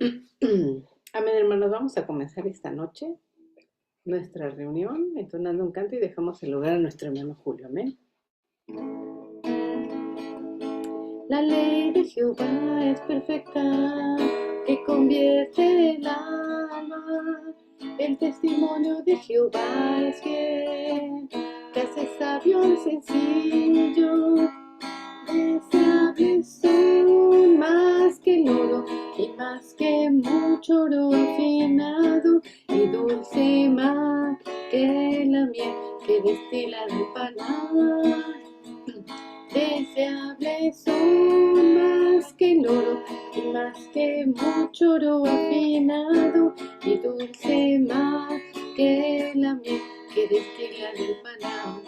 Amén, hermanos, vamos a comenzar esta noche nuestra reunión entonando un canto y dejamos el lugar a nuestro hermano Julio. Amén. La ley de Jehová es perfecta, que convierte el alma. El testimonio de Jehová es fiel, que hace sabio al sencillo. Deseables son más que el oro y más que mucho oro afinado y dulce más que la miel que destila del panal. Deseables son más que el oro y más que mucho oro afinado y dulce más que la miel que destila del panal.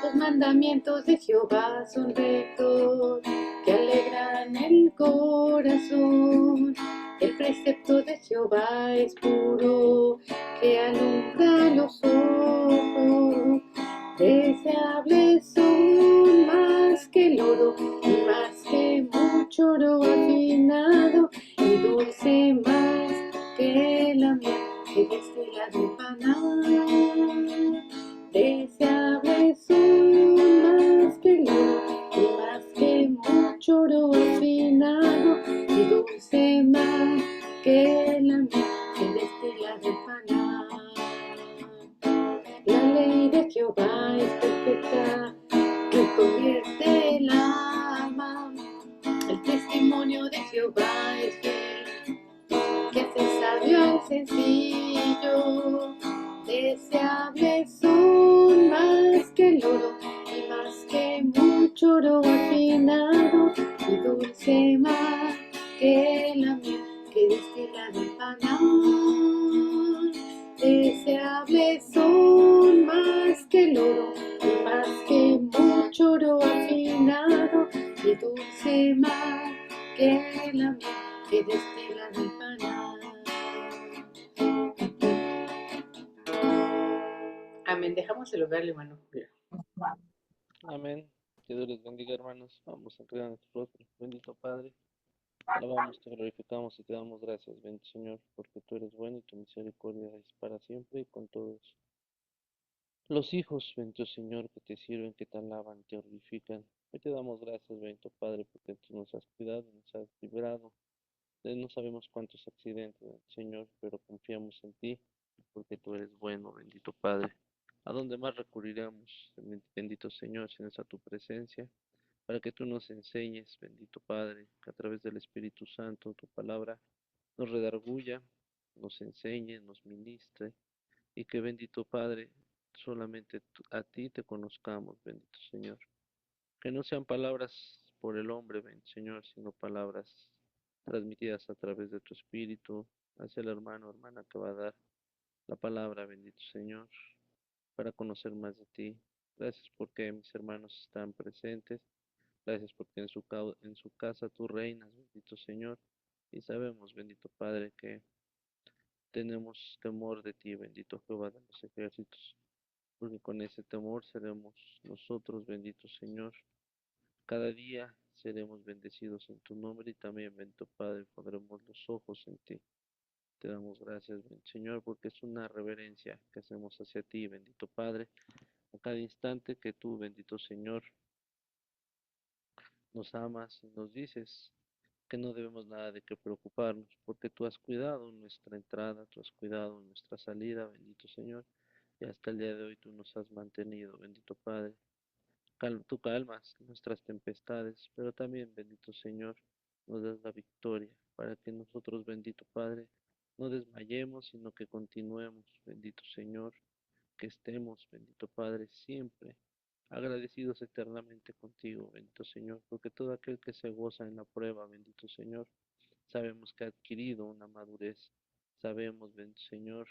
Los mandamientos de Jehová son rectos, que alegran el corazón. El precepto de Jehová es puro, que alumbra los ojos. Deseables son más que el oro y más que mucho oro afinado y dulce más que la miel que destila del panal. Deseables son más que el oro y más que mucho oro afinado y dulce más que la miel que destila del panal. La ley de Jehová es perfecta, que convierte el alma. El testimonio de Jehová es fiel, que hace sabio al sencillo. Deseables son más que el oro y más que mucho oro afinado y dulce más que la miel que destila del panal. Deseables son más que el oro y más que mucho oro afinado y dulce más que la miel que destila del panal. Amén. Dejamos el lugar al hermano Julio. Amén. Que Dios les bendiga, hermanos. Vamos a crear nuestro rostro. Bendito Padre, te alabamos, te glorificamos y te damos gracias, bendito Señor, porque tú eres bueno y tu misericordia es para siempre y con todos los hijos, bendito Señor, que te sirven, que te alaban, te glorifican. Hoy te damos gracias, bendito Padre, porque tú nos has cuidado, nos has librado. No sabemos cuántos accidentes, bendito Señor, pero confiamos en ti, porque tú eres bueno, bendito Padre. ¿A dónde más recurriremos, bendito Señor, si no es a tu presencia? Para que tú nos enseñes, bendito Padre, que a través del Espíritu Santo, tu palabra, nos redarguya, nos enseñe, nos ministre, y que, bendito Padre, solamente a ti te conozcamos, bendito Señor. Que no sean palabras por el hombre, bendito Señor, sino palabras transmitidas a través de tu Espíritu hacia el hermano o hermana que va a dar la palabra, bendito Señor, para conocer más de ti. Gracias porque mis hermanos están presentes. Gracias porque en su casa tú reinas, bendito Señor. Y sabemos, bendito Padre, que tenemos temor de ti, bendito Jehová de los ejércitos, porque con ese temor seremos nosotros, bendito Señor. Cada día seremos bendecidos en tu nombre y también, bendito Padre, pondremos los ojos en ti. Te damos gracias, bendito Señor, porque es una reverencia que hacemos hacia ti, bendito Padre, a cada instante que tú, bendito Señor, nos amas y nos dices que no debemos nada de qué preocuparnos, porque tú has cuidado nuestra entrada, tú has cuidado nuestra salida, bendito Señor, y hasta el día de hoy tú nos has mantenido, bendito Padre. Tú calmas nuestras tempestades, pero también, bendito Señor, nos das la victoria para que nosotros, bendito Padre, no desmayemos, sino que continuemos, bendito Señor, que estemos, bendito Padre, siempre agradecidos eternamente contigo, bendito Señor, porque todo aquel que se goza en la prueba, bendito Señor, sabemos que ha adquirido una madurez. Sabemos, bendito Señor,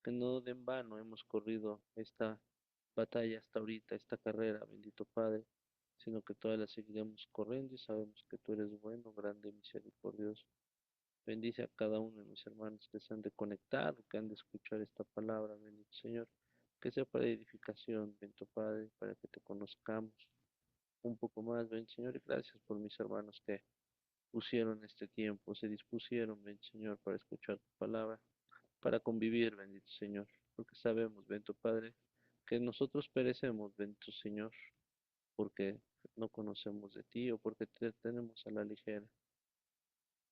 que no de en vano hemos corrido esta batalla hasta ahorita, esta carrera, bendito Padre, sino que todas las seguiremos corriendo y sabemos que tú eres bueno, grande, misericordioso. Bendice a cada uno de mis hermanos que se han de conectar, que han de escuchar esta palabra, bendito Señor, que sea para edificación, bendito Padre, para que te conozcamos un poco más, bendito Señor, y gracias por mis hermanos que pusieron este tiempo, se dispusieron, bendito Señor, para escuchar tu palabra, para convivir, bendito Señor, porque sabemos, bendito Padre, que nosotros perecemos, bendito Señor, porque no conocemos de ti o porque te tenemos a la ligera.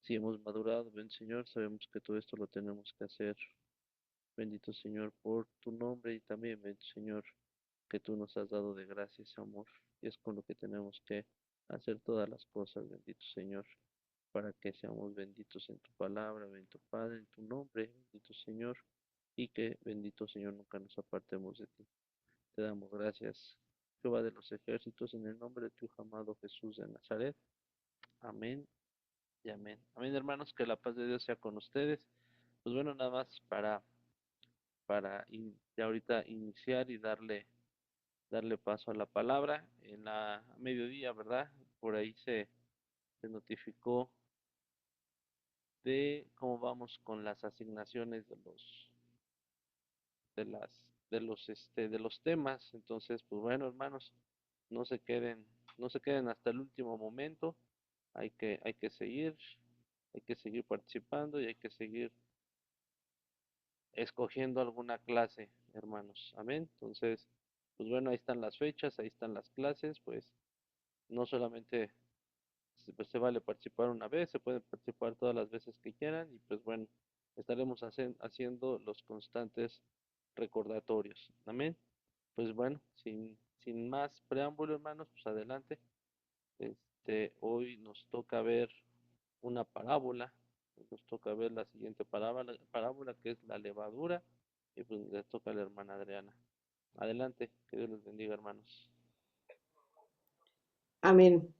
Si hemos madurado, bendito Señor, sabemos que todo esto lo tenemos que hacer, bendito Señor, por tu nombre y también, bendito Señor, que tú nos has dado de gracia ese amor, y es con lo que tenemos que hacer todas las cosas, bendito Señor, para que seamos benditos en tu palabra, bendito Padre, en tu nombre, bendito Señor, y que, bendito Señor, nunca nos apartemos de ti. Te damos gracias, Jehová de los ejércitos, en el nombre de tu Hijo amado Jesús de Nazaret. Amén y amén. Amén, hermanos, que la paz de Dios sea con ustedes. Pues bueno, nada más ya ahorita iniciar y darle paso a la palabra. En la mediodía, ¿verdad? Por ahí se notificó de cómo vamos con las asignaciones de las, de los temas. Entonces, pues bueno, hermanos, no se queden, no se queden hasta el último momento. Hay que seguir participando y hay que seguir escogiendo alguna clase, hermanos. Amén. Entonces, pues bueno, ahí están las fechas, ahí están las clases, pues no solamente pues, se vale participar una vez, se puede participar todas las veces que quieran y pues bueno, estaremos haciendo los constantes recordatorios. Amén. Pues bueno, sin más preámbulo, hermanos, pues adelante. Hoy nos toca ver una parábola, nos toca ver la siguiente parábola que es la levadura, y pues le toca a la hermana Adriana. Adelante, que Dios les bendiga, hermanos. Amén.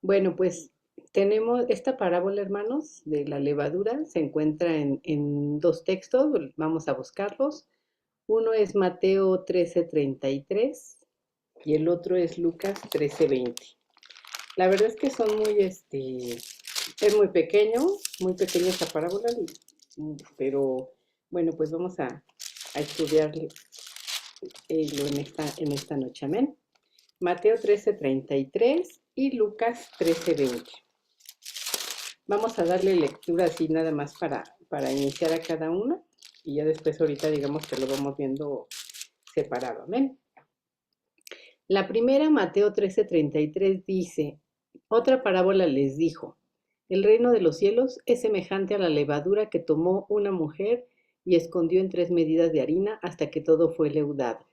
Bueno, pues tenemos esta parábola, hermanos, de la levadura. Se encuentra en dos textos, vamos a buscarlos. Uno es Mateo 13:33 y el otro es Lucas 13:20. La verdad es que son es muy pequeña esta parábola, pero bueno, pues vamos a estudiarlo en esta noche, amén. Mateo 13:33 y Lucas 13:20. Vamos a darle lectura así nada más para iniciar a cada una y ya después ahorita digamos que lo vamos viendo separado, amén. La primera, Mateo 13:33 dice, otra parábola les dijo, el reino de los cielos es semejante a la levadura que tomó una mujer y escondió en 3 medidas de harina hasta que todo fue leudado.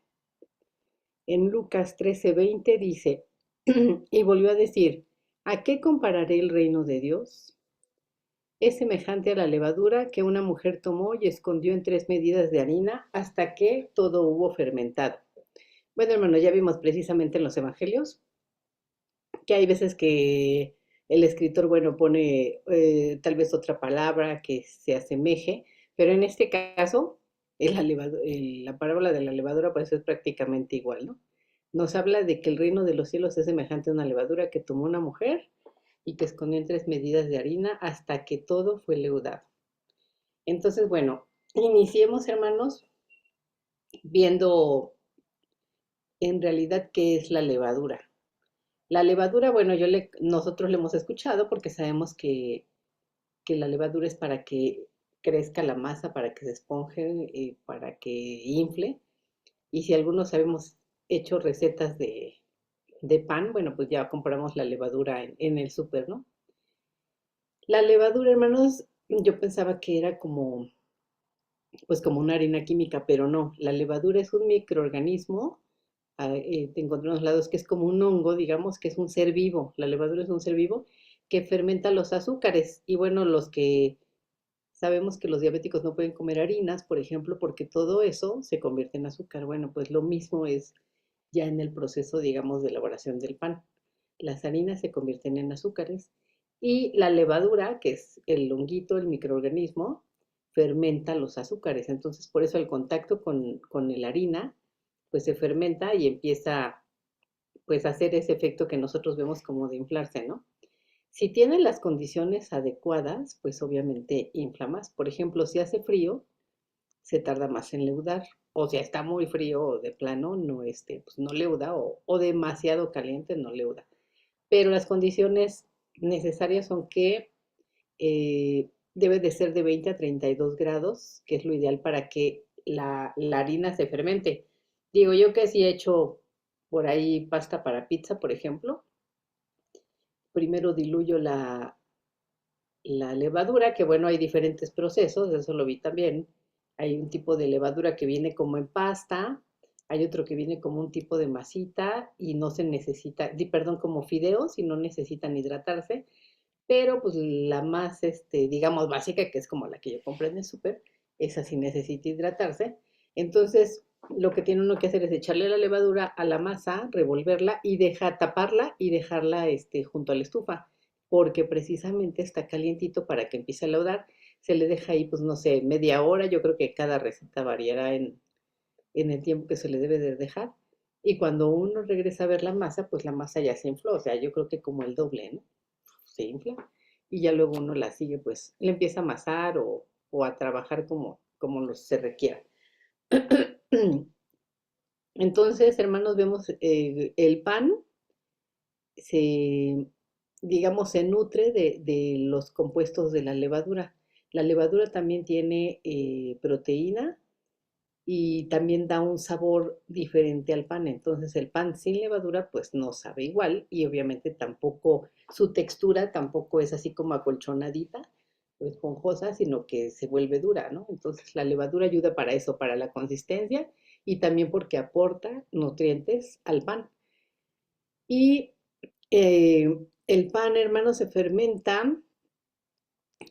En Lucas 13:20 dice, y volvió a decir, ¿a qué compararé el reino de Dios? Es semejante a la levadura que una mujer tomó y escondió en 3 medidas de harina hasta que todo hubo fermentado. Bueno, hermano, ya vimos precisamente en los evangelios que hay veces que el escritor, bueno, pone tal vez otra palabra que se asemeje, pero en este caso, la parábola de la levadura pues es prácticamente igual, ¿no? Nos habla de que el reino de los cielos es semejante a una levadura que tomó una mujer y que escondió en 3 medidas de harina hasta que todo fue leudado. Entonces, bueno, iniciemos, hermanos, viendo en realidad qué es la levadura. La levadura, bueno, nosotros le hemos escuchado porque sabemos que la levadura es para que crezca la masa, para que se esponje, para que infle. Y si algunos sabemos hecho recetas de pan, bueno, pues ya compramos la levadura en el súper, ¿no? La levadura, hermanos, yo pensaba que era pues como una harina química, pero no. La levadura es un microorganismo, te encontré en los lados que es como un hongo, digamos, que es un ser vivo. La levadura es un ser vivo que fermenta los azúcares. Y bueno, los que sabemos que los diabéticos no pueden comer harinas, por ejemplo, porque todo eso se convierte en azúcar. Bueno, pues lo mismo es ya en el proceso, digamos, de elaboración del pan. Las harinas se convierten en azúcares y la levadura, que es el honguito, el microorganismo, fermenta los azúcares. Entonces, por eso el contacto con la harina, pues se fermenta y empieza pues a hacer ese efecto que nosotros vemos como de inflarse, ¿no? Si tiene las condiciones adecuadas, pues obviamente infla más. Por ejemplo, si hace frío, se tarda más en leudar. O sea, está muy frío o de plano, no, pues no leuda, o demasiado caliente, no leuda. Pero las condiciones necesarias son que debe de ser de 20 a 32 grados, que es lo ideal para que la harina se fermente. Digo, yo que sí he hecho por ahí pasta para pizza, por ejemplo, primero diluyo la levadura, que bueno, hay diferentes procesos, eso lo vi también. Hay un tipo de levadura que viene como en pasta, hay otro que viene como un tipo de masita y no se necesita, perdón, como fideos y no necesitan hidratarse, pero pues la más, digamos, básica, que es como la que yo compré en el súper, esa sí necesita hidratarse. Entonces, lo que tiene uno que hacer es echarle la levadura a la masa, revolverla y taparla y dejarla junto a la estufa, porque precisamente está calientito para que empiece a laudar. Se le deja ahí, pues no sé, media hora. Yo creo que cada receta variará en el tiempo que se le debe de dejar. Y cuando uno regresa a ver la masa, pues la masa ya se infló, o sea, yo creo que como el doble, ¿no? Se infla y ya luego uno la sigue, pues le empieza a amasar o a trabajar como se requiera. Entonces, hermanos, vemos el pan se, digamos, se nutre de los compuestos de la levadura. La levadura también tiene proteína y también da un sabor diferente al pan. Entonces el pan sin levadura pues no sabe igual y obviamente tampoco, su textura tampoco es así como acolchonadita o esponjosa, sino que se vuelve dura, ¿no? Entonces la levadura ayuda para eso, para la consistencia y también porque aporta nutrientes al pan. Y el pan, hermano, se fermenta.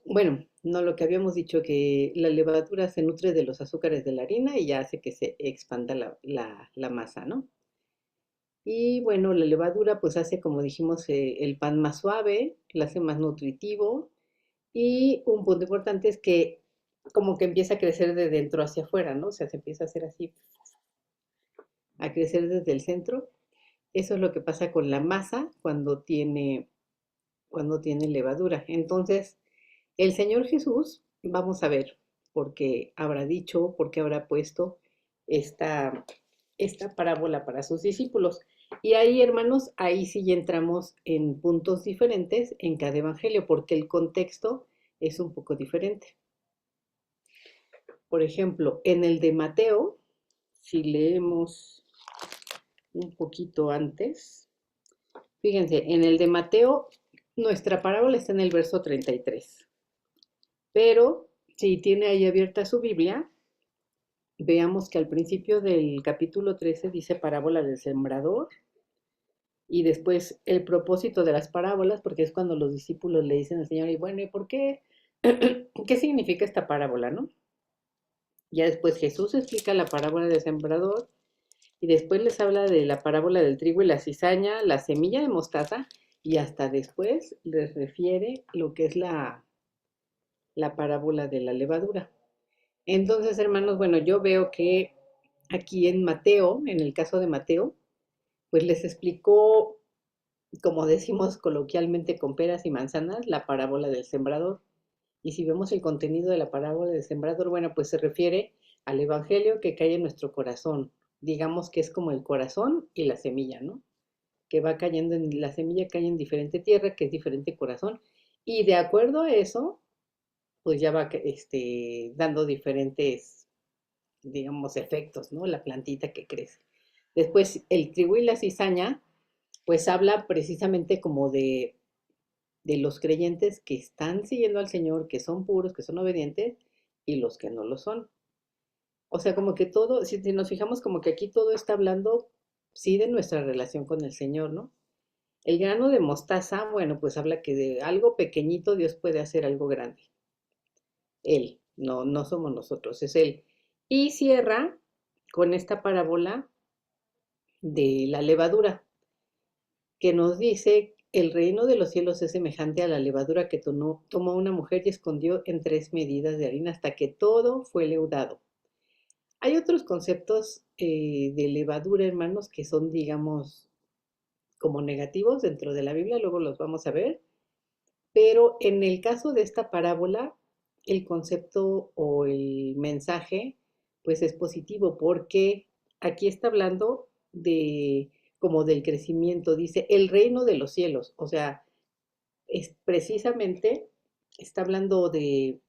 Bueno, no lo que habíamos dicho, que la levadura se nutre de los azúcares de la harina y ya hace que se expanda la masa, ¿no? Y bueno, la levadura pues hace, como dijimos, el pan más suave, lo hace más nutritivo y un punto importante es que como que empieza a crecer de dentro hacia afuera, ¿no? O sea, se empieza a hacer así, a crecer desde el centro. Eso es lo que pasa con la masa cuando tiene levadura. Entonces, el Señor Jesús, vamos a ver por qué habrá dicho, por qué habrá puesto esta, esta parábola para sus discípulos. Y ahí, hermanos, ahí sí ya entramos en puntos diferentes en cada evangelio, porque el contexto es un poco diferente. Por ejemplo, en el de Mateo, si leemos un poquito antes, fíjense, en el de Mateo, nuestra parábola está en el verso 33. Pero si tiene ahí abierta su Biblia, veamos que al principio del capítulo 13 dice parábola del sembrador y después el propósito de las parábolas, porque es cuando los discípulos le dicen al Señor, y bueno, ¿y por qué? ¿Qué significa esta parábola, no? Ya después Jesús explica la parábola del sembrador y después les habla de la parábola del trigo y la cizaña, la semilla de mostaza y hasta después les refiere lo que es la parábola de la levadura. Entonces, hermanos, bueno, yo veo que aquí en Mateo, en el caso de Mateo, pues les explicó, como decimos coloquialmente con peras y manzanas, la parábola del sembrador. Y si vemos el contenido de la parábola del sembrador, bueno, pues se refiere al evangelio que cae en nuestro corazón. Digamos que es como el corazón y la semilla, ¿no? Que va cayendo la semilla cae en diferente tierra, que es diferente corazón. Y de acuerdo a eso, pues ya va dando diferentes, digamos, efectos, ¿no? La plantita que crece. Después, el trigo y la cizaña, pues habla precisamente como de los creyentes que están siguiendo al Señor, que son puros, que son obedientes, y los que no lo son. O sea, como que todo, si nos fijamos, como que aquí todo está hablando, sí, de nuestra relación con el Señor, ¿no? El grano de mostaza, bueno, pues habla que de algo pequeñito Dios puede hacer algo grande. Él, no, no somos nosotros, es Él. Y cierra con esta parábola de la levadura, que nos dice, el reino de los cielos es semejante a la levadura que tomó una mujer y escondió en 3 medidas de harina hasta que todo fue leudado. Hay otros conceptos de levadura, hermanos, que son, digamos, como negativos dentro de la Biblia, luego los vamos a ver, pero en el caso de esta parábola, el concepto o el mensaje, pues es positivo, porque aquí está hablando de como del crecimiento, dice el reino de los cielos, o sea, es precisamente está hablando de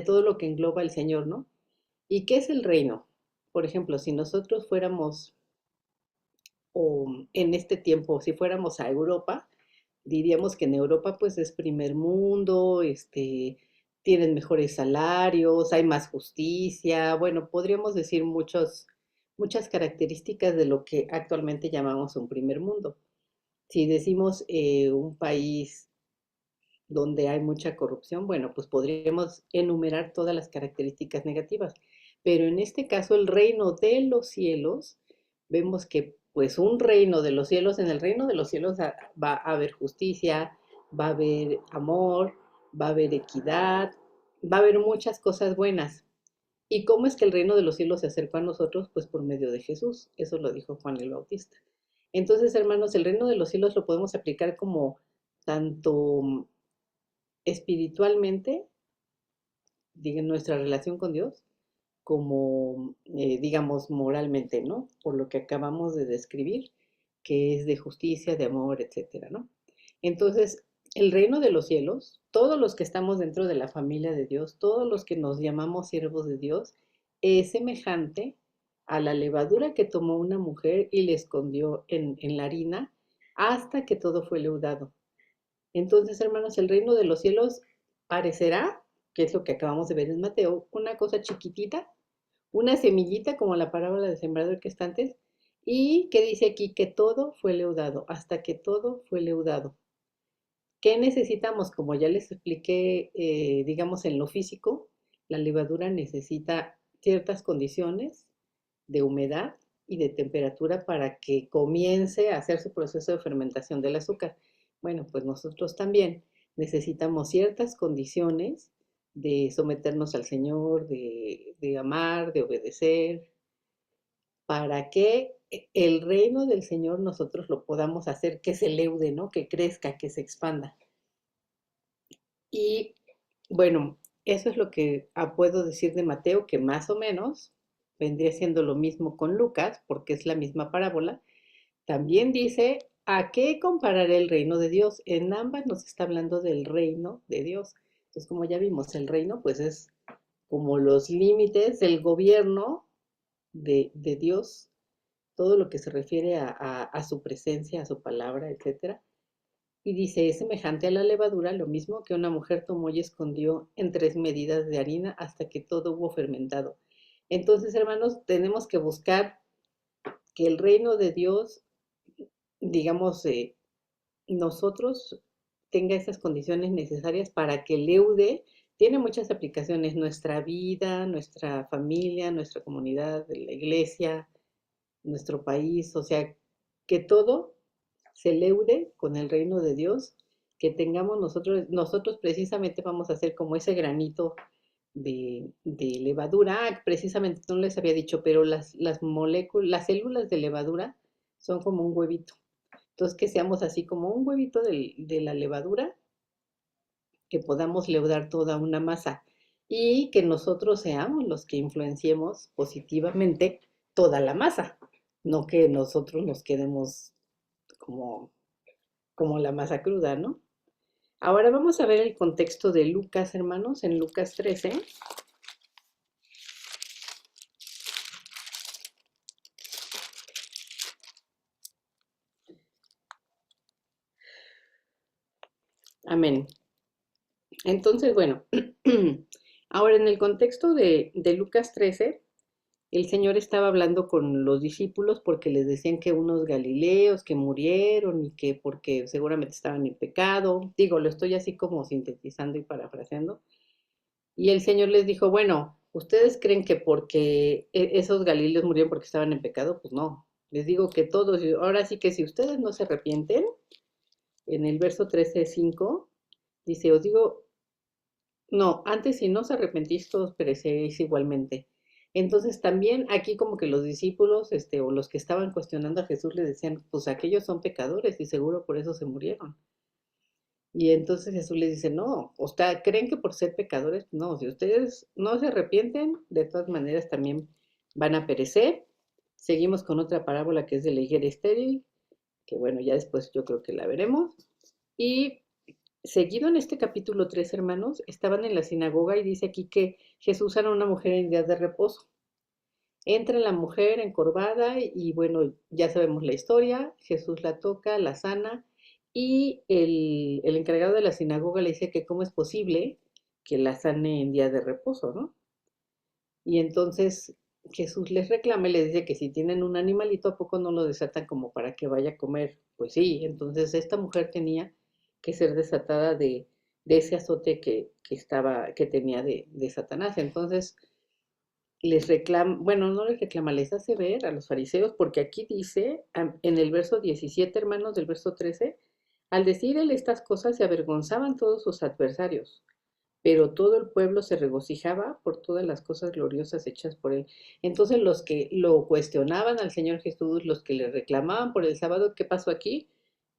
todo lo que engloba el Señor, ¿no? ¿Y qué es el reino? Por ejemplo, si nosotros fuéramos, o en este tiempo, si fuéramos a Europa, diríamos que en Europa pues es primer mundo, tienen mejores salarios, hay más justicia, bueno, podríamos decir muchas características de lo que actualmente llamamos un primer mundo. Si decimos un país donde hay mucha corrupción, bueno, pues podríamos enumerar todas las características negativas. Pero en este caso, el reino de los cielos, vemos que pues un reino de los cielos, en el reino de los cielos va a haber justicia, va a haber amor, va a haber equidad, va a haber muchas cosas buenas. ¿Y cómo es que el reino de los cielos se acercó a nosotros? Pues por medio de Jesús. Eso lo dijo Juan el Bautista. Entonces, hermanos, el reino de los cielos lo podemos aplicar como tanto espiritualmente, diga, nuestra relación con Dios, como, digamos, moralmente, ¿no? Por lo que acabamos de describir, que es de justicia, de amor, etcétera, ¿no? Entonces, el reino de los cielos, todos los que estamos dentro de la familia de Dios, todos los que nos llamamos siervos de Dios, es semejante a la levadura que tomó una mujer y le escondió en la harina hasta que todo fue leudado. Entonces, hermanos, el reino de los cielos parecerá, que es lo que acabamos de ver en Mateo, una cosa chiquitita, una semillita como la parábola del sembrador que está antes, y que dice aquí que todo fue leudado, hasta que todo fue leudado. ¿Qué necesitamos? Como ya les expliqué, digamos en lo físico, la levadura necesita ciertas condiciones de humedad y de temperatura para que comience a hacer su proceso de fermentación del azúcar. Bueno, pues nosotros también necesitamos ciertas condiciones de someternos al Señor, de amar, de obedecer, para que el reino del Señor nosotros lo podamos hacer que se leude, ¿no? Que crezca, que se expanda. Y bueno, eso es lo que puedo decir de Mateo, que más o menos vendría siendo lo mismo con Lucas, porque es la misma parábola. También dice, ¿a qué compararé el reino de Dios? En ambas nos está hablando del reino de Dios. Entonces, como ya vimos, el reino pues es como los límites del gobierno de Dios, todo lo que se refiere a su presencia, a su palabra, etcétera. Y dice, es semejante a la levadura, lo mismo que una mujer tomó y escondió en 3 medidas de harina hasta que todo hubo fermentado. Entonces, hermanos, tenemos que buscar que el reino de Dios, digamos, nosotros tenga esas condiciones necesarias para que leude. Tiene muchas aplicaciones, nuestra vida, nuestra familia, nuestra comunidad, la iglesia, nuestro país, o sea, que todo se leude con el reino de Dios, que tengamos nosotros precisamente vamos a hacer como ese granito de levadura. Precisamente no les había dicho, pero las moléculas, las células de levadura son como un huevito. Entonces, que seamos así como un huevito de la levadura, que podamos leudar toda una masa y que nosotros seamos los que influenciemos positivamente toda la masa, no que nosotros nos quedemos como, como la masa cruda, ¿no? Ahora vamos a ver el contexto de Lucas, hermanos, en Lucas 13. Amén. Entonces, bueno, ahora en el contexto de Lucas 13, el Señor estaba hablando con los discípulos porque les decían que unos galileos que murieron y que porque seguramente estaban en pecado. Digo, lo estoy así como sintetizando y parafraseando. Y el Señor les dijo, bueno, ¿ustedes creen que porque esos galileos murieron porque estaban en pecado? Pues no. Les digo que todos, ahora sí que si ustedes no se arrepienten, en el verso 13:5, dice, os digo, no, antes si no os arrepentís, todos pereceréis igualmente. Entonces también aquí como que los discípulos, o los que estaban cuestionando a Jesús le decían, pues aquellos son pecadores y seguro por eso se murieron. Y entonces Jesús les dice, no, ¿usted creen que por ser pecadores? No, si ustedes no se arrepienten, de todas maneras también van a perecer. Seguimos con otra parábola que es de la higuera estéril, que bueno, ya después yo creo que la veremos. Y seguido en este capítulo 3, hermanos, estaban en la sinagoga y dice aquí que Jesús sana a una mujer en días de reposo. Entra la mujer encorvada y bueno, ya sabemos la historia, Jesús la toca, la sana y el encargado de la sinagoga le dice que cómo es posible que la sane en día de reposo, ¿no? Y entonces Jesús les reclama y les dice que si tienen un animalito, ¿a poco no lo desatan como para que vaya a comer? Pues sí, entonces esta mujer tenía que ser desatada de ese azote que tenía de Satanás. Entonces les reclama, bueno, no les reclama, les hace ver a los fariseos, porque aquí dice, en el verso 17, hermanos, del verso 13, al decir él estas cosas se avergonzaban todos sus adversarios, pero todo el pueblo se regocijaba por todas las cosas gloriosas hechas por él. Entonces los que lo cuestionaban al Señor Jesús, los que le reclamaban por el sábado, ¿qué pasó aquí?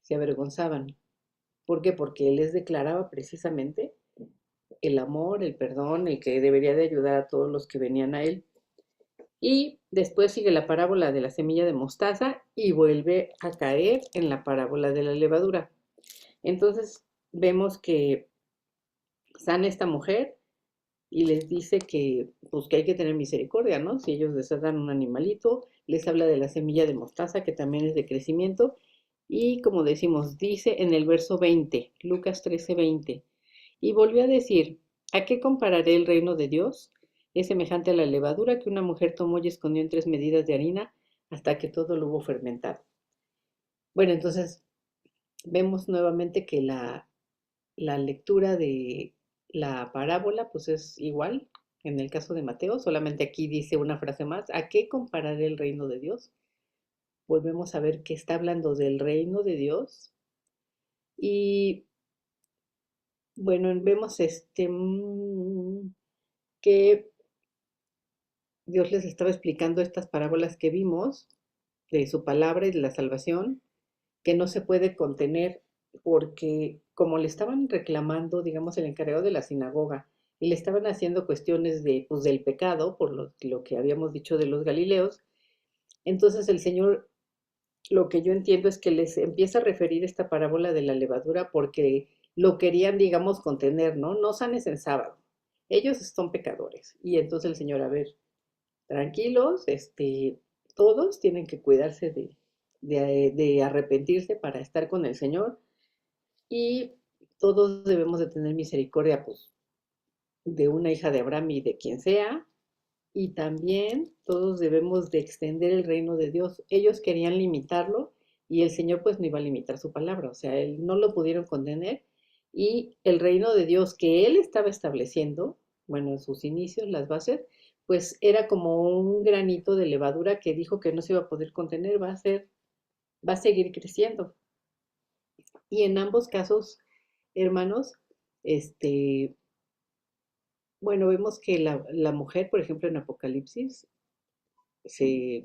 Se avergonzaban. ¿Por qué? Porque él les declaraba precisamente el amor, el perdón, el que debería de ayudar a todos los que venían a él. Y después sigue la parábola de la semilla de mostaza y vuelve a caer en la parábola de la levadura. Entonces vemos que sana esta mujer y les dice que, pues, que hay que tener misericordia, ¿no? Si ellos desatan un animalito, les habla de la semilla de mostaza, que también es de crecimiento, y como decimos, dice en el verso 20, Lucas 13:20, y volvió a decir, ¿a qué compararé el reino de Dios? Es semejante a la levadura que una mujer tomó y escondió en 3 medidas de harina hasta que todo lo hubo fermentado. Bueno, entonces vemos nuevamente que la lectura de la parábola pues es igual en el caso de Mateo, solamente aquí dice una frase más, ¿a qué compararé el reino de Dios? Volvemos a ver que está hablando del reino de Dios y bueno, vemos que Dios les estaba explicando estas parábolas que vimos de su palabra y de la salvación, que no se puede contener porque como le estaban reclamando, digamos, el encargado de la sinagoga y le estaban haciendo cuestiones de, pues, del pecado, por lo que habíamos dicho de los Galileos, entonces el Señor, lo que yo entiendo es que les empieza a referir esta parábola de la levadura porque lo querían, digamos, contener, ¿no? No sanes en sábado. Ellos son pecadores. Y entonces el Señor, a ver, tranquilos, todos tienen que cuidarse de arrepentirse para estar con el Señor y todos debemos de tener misericordia, pues, de una hija de Abraham y de quien sea, y también todos debemos de extender el reino de Dios. Ellos querían limitarlo y el Señor pues no iba a limitar su palabra, o sea, él no lo pudieron contener y el reino de Dios que él estaba estableciendo, bueno, en sus inicios, las bases, pues era como un granito de levadura que dijo que no se iba a poder contener, va a seguir creciendo. Y en ambos casos, hermanos, este, bueno, vemos que la mujer, por ejemplo, en Apocalipsis,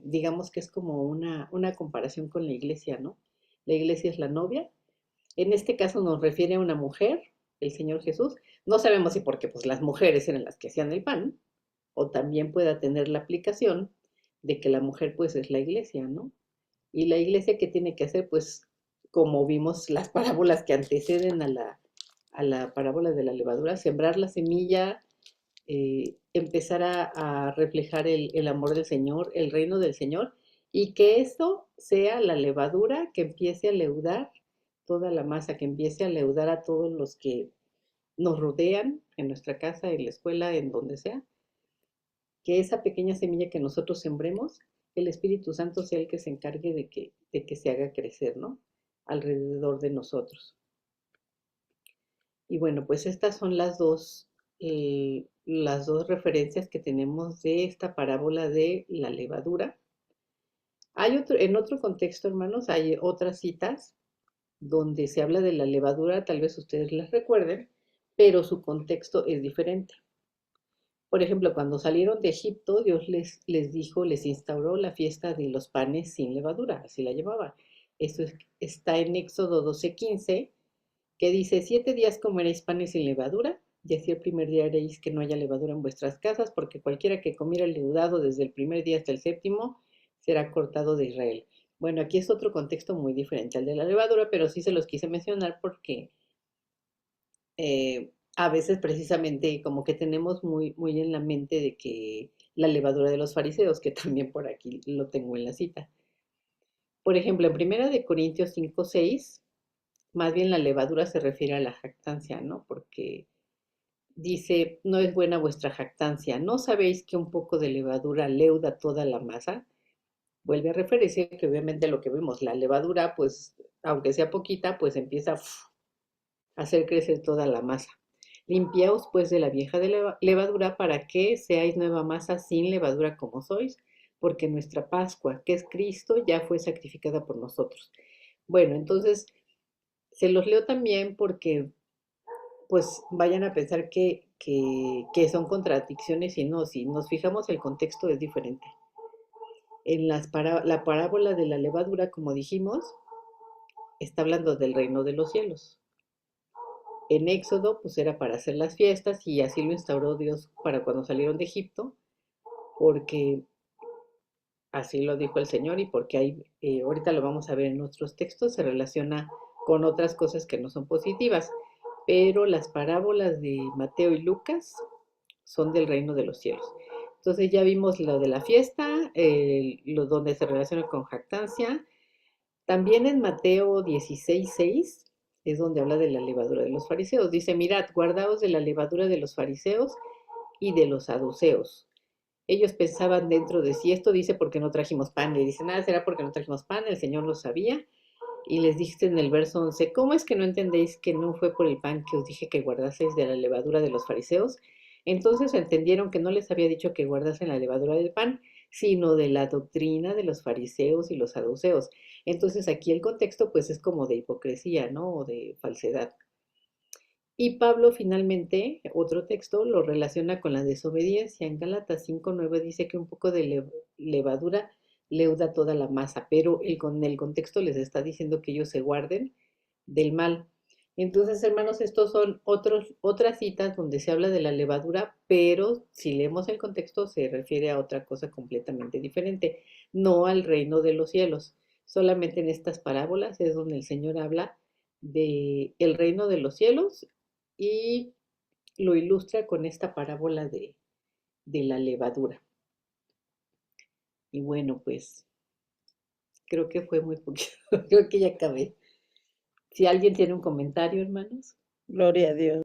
digamos que es como una comparación con la iglesia, ¿no? La iglesia es la novia. En este caso nos refiere a una mujer, el Señor Jesús. No sabemos si porque pues las mujeres eran las que hacían el pan, o también pueda tener la aplicación de que la mujer pues es la iglesia, ¿no? Y la iglesia, ¿qué tiene que hacer? Pues como vimos las parábolas que anteceden a la parábola de la levadura, sembrar la semilla, empezar a reflejar el amor del Señor, el reino del Señor, y que esto sea la levadura que empiece a leudar toda la masa, que empiece a leudar a todos los que nos rodean en nuestra casa, en la escuela, en donde sea, que esa pequeña semilla que nosotros sembremos, el Espíritu Santo sea el que se encargue de que se haga crecer, ¿no? Alrededor de nosotros. Y bueno, pues estas son las dos referencias que tenemos de esta parábola de la levadura. En otro contexto, hermanos, hay otras citas donde se habla de la levadura, tal vez ustedes las recuerden, pero su contexto es diferente. Por ejemplo, cuando salieron de Egipto, Dios les dijo, les instauró la fiesta de los panes sin levadura, así la llamaba. Esto está en Éxodo 12:15, que dice, 7 días comeréis panes sin levadura, y así el primer día haréis que no haya levadura en vuestras casas, porque cualquiera que comiera leudado desde el primer día hasta el séptimo será cortado de Israel. Bueno, aquí es otro contexto muy diferente al de la levadura, pero sí se los quise mencionar porque a veces precisamente como que tenemos muy, muy en la mente de que la levadura de los fariseos, que también por aquí lo tengo en la cita. Por ejemplo, en Primera de Corintios 5:6, más bien la levadura se refiere a la jactancia, ¿no? Porque dice, no es buena vuestra jactancia, ¿no sabéis que un poco de levadura leuda toda la masa? Vuelve a referirse que obviamente lo que vemos, la levadura, pues, aunque sea poquita, pues empieza a hacer crecer toda la masa. Limpiaos pues de la vieja de levadura para que seáis nueva masa sin levadura como sois, porque nuestra Pascua, que es Cristo, ya fue sacrificada por nosotros. Bueno, entonces se los leo también porque pues vayan a pensar que son contradicciones y no, si nos fijamos el contexto es diferente. En la parábola de la levadura, como dijimos, está hablando del reino de los cielos. En Éxodo, pues era para hacer las fiestas y así lo instauró Dios para cuando salieron de Egipto, porque así lo dijo el Señor y porque hay, ahorita lo vamos a ver en otros textos, se relaciona con otras cosas que no son positivas, pero las parábolas de Mateo y Lucas son del reino de los cielos. Entonces ya vimos lo de la fiesta, lo donde se relaciona con jactancia. También en Mateo 16:6 es donde habla de la levadura de los fariseos. Dice, mirad, guardaos de la levadura de los fariseos y de los saduceos. Ellos pensaban dentro de sí, esto dice porque no trajimos pan. Le dicen, nada, será porque no trajimos pan, el Señor lo sabía. Y les dice en el verso 11, ¿cómo es que no entendéis que no fue por el pan que os dije que guardaseis de la levadura de los fariseos? Entonces entendieron que no les había dicho que guardasen la levadura del pan, sino de la doctrina de los fariseos y los saduceos. Entonces aquí el contexto pues es como de hipocresía, ¿no? O de falsedad. Y Pablo finalmente, otro texto, lo relaciona con la desobediencia. En Gálatas 5:9 dice que un poco de levadura leuda toda la masa, pero con el contexto les está diciendo que ellos se guarden del mal. Entonces, hermanos, estos son otras citas donde se habla de la levadura, pero si leemos el contexto se refiere a otra cosa completamente diferente, no al reino de los cielos. Solamente en estas parábolas es donde el Señor habla de el reino de los cielos y lo ilustra con esta parábola de la levadura. Y bueno, pues creo que fue muy poquito, creo que ya acabé. Si alguien tiene un comentario, hermanos. Gloria a Dios.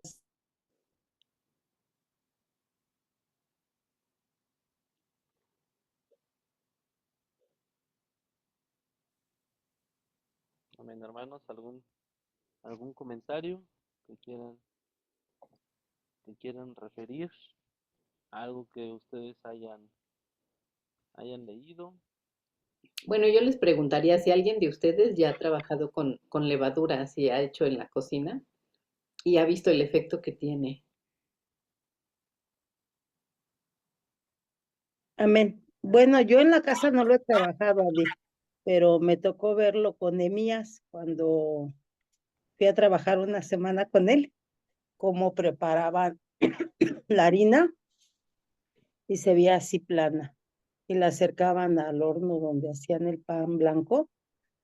Amén, hermanos. ¿Algún comentario que quieran referir? Algo que ustedes hayan leído. Bueno, yo les preguntaría si alguien de ustedes ya ha trabajado con levadura, si ha hecho en la cocina y ha visto el efecto que tiene. Amén. Bueno, yo en la casa no lo he trabajado, Adi, pero me tocó verlo con Nehemías cuando fui a trabajar una semana con él, cómo preparaban la harina y se veía así plana. Y la acercaban al horno donde hacían el pan blanco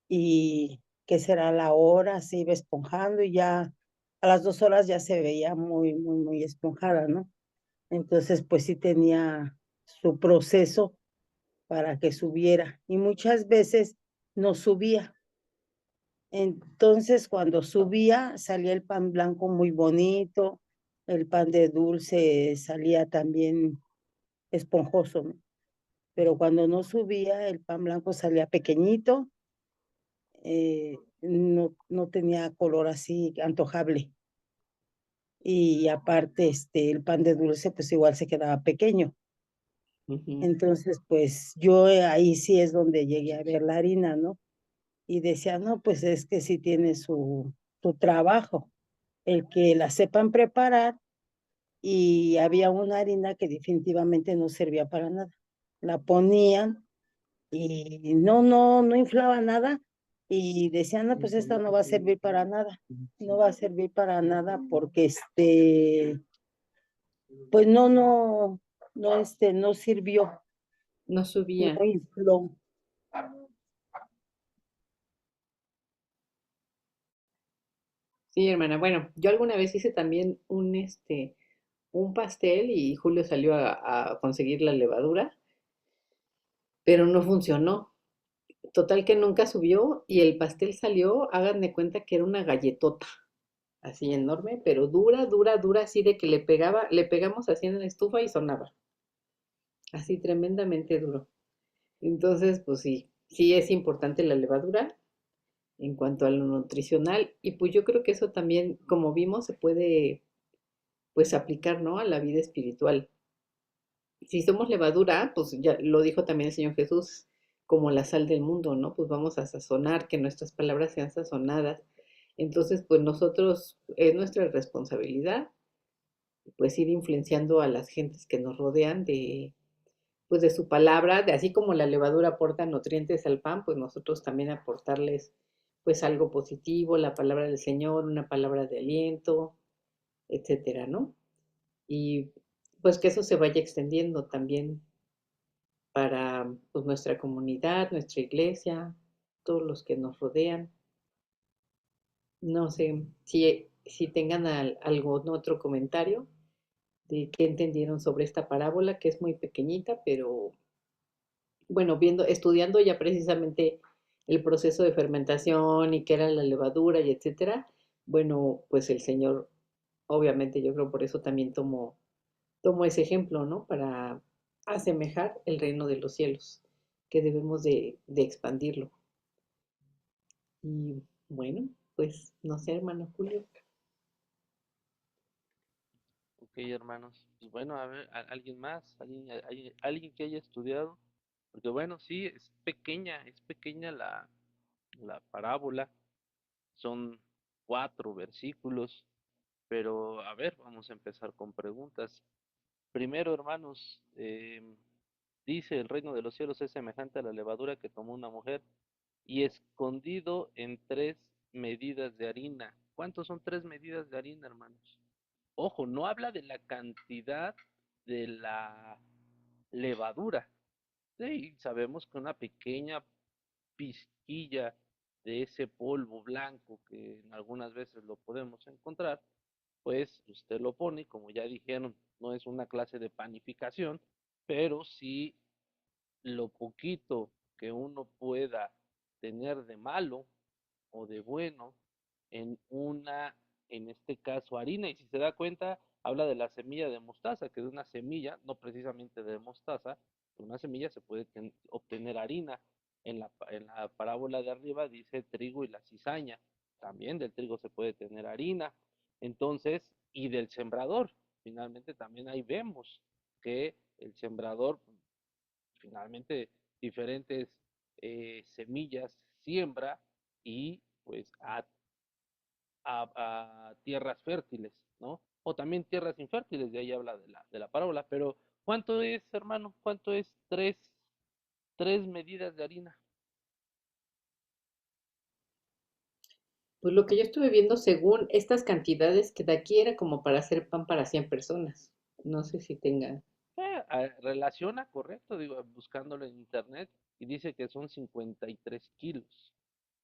y que será la hora, se iba esponjando y ya a las 2 horas ya se veía muy, muy, muy esponjada, ¿no? Entonces, pues sí tenía su proceso para que subiera y muchas veces no subía. Entonces, cuando subía, salía el pan blanco muy bonito, el pan de dulce salía también esponjoso, ¿no? Pero cuando no subía, el pan blanco salía pequeñito, no tenía color así antojable. Y aparte, el pan de dulce, pues igual se quedaba pequeño. Ujú. Entonces, pues yo ahí sí es donde llegué a ver la harina, ¿no? Y decía, no, pues es que sí tiene su trabajo, el que la sepan preparar, y había una harina que definitivamente no servía para nada. La ponían y no inflaba nada y decían, no, pues esta no va a servir para nada, no va a servir para nada porque pues no sirvió, No no subía. infló. Sí, hermana. Bueno, yo alguna vez hice también un pastel y Julio salió a conseguir la levadura, pero no funcionó. Total que nunca subió y el pastel salió, hagan de cuenta que era una galletota, así enorme, pero dura, dura, dura, así de que le pegamos así en la estufa y sonaba, así tremendamente duro. Entonces, pues sí, sí es importante la levadura en cuanto a lo nutricional y pues yo creo que eso también, como vimos, se puede pues aplicar, ¿no? A la vida espiritual. Si somos levadura, pues ya lo dijo también el Señor Jesús, como la sal del mundo, ¿no? Pues vamos a sazonar, que nuestras palabras sean sazonadas. Entonces, pues nosotros, es nuestra responsabilidad, pues ir influenciando a las gentes que nos rodean pues de su palabra, de así como la levadura aporta nutrientes al pan, pues nosotros también aportarles pues algo positivo, la palabra del Señor, una palabra de aliento, etcétera, ¿no? Y pues que eso se vaya extendiendo también para pues, nuestra comunidad, nuestra iglesia, todos los que nos rodean. No sé si tengan algún otro comentario de qué entendieron sobre esta parábola, que es muy pequeñita, pero bueno, estudiando ya precisamente el proceso de fermentación y qué era la levadura y etcétera, bueno, pues el Señor, obviamente yo creo por eso también tomo ese ejemplo, ¿no? Para asemejar el reino de los cielos, que debemos de expandirlo. Y bueno, pues no sé, hermano Julio. Ok, hermanos. Pues bueno, a ver, ¿alguien más? ¿Alguien que haya estudiado? Porque bueno, sí, es pequeña la parábola. Son 4 versículos, pero a ver, vamos a empezar con preguntas. Primero, hermanos, dice, el reino de los cielos es semejante a la levadura que tomó una mujer y escondido en 3 medidas de harina. ¿Cuántos son 3 medidas de harina, hermanos? Ojo, no habla de la cantidad de la levadura. Sí, sabemos que una pequeña pizquilla de ese polvo blanco que en algunas veces lo podemos encontrar, pues usted lo pone, como ya dijeron, no es una clase de panificación, pero sí lo poquito que uno pueda tener de malo o de bueno en en este caso, harina. Y si se da cuenta, habla de la semilla de mostaza, que de una semilla, no precisamente de mostaza, de una semilla se puede obtener harina. En la parábola de arriba dice trigo y la cizaña. También del trigo se puede tener harina. Entonces, y del sembrador. Finalmente también ahí vemos que el sembrador, finalmente, diferentes semillas siembra y pues a tierras fértiles, ¿no? O también tierras infértiles, de ahí habla de de la parábola. Pero, ¿cuánto es, hermano? ¿Cuánto es 3 medidas de harina? Pues lo que yo estuve viendo según estas cantidades que de aquí era como para hacer pan para 100 personas. No sé si tenga. Relaciona, correcto, digo, buscándolo en internet, y dice que son 53 kilos.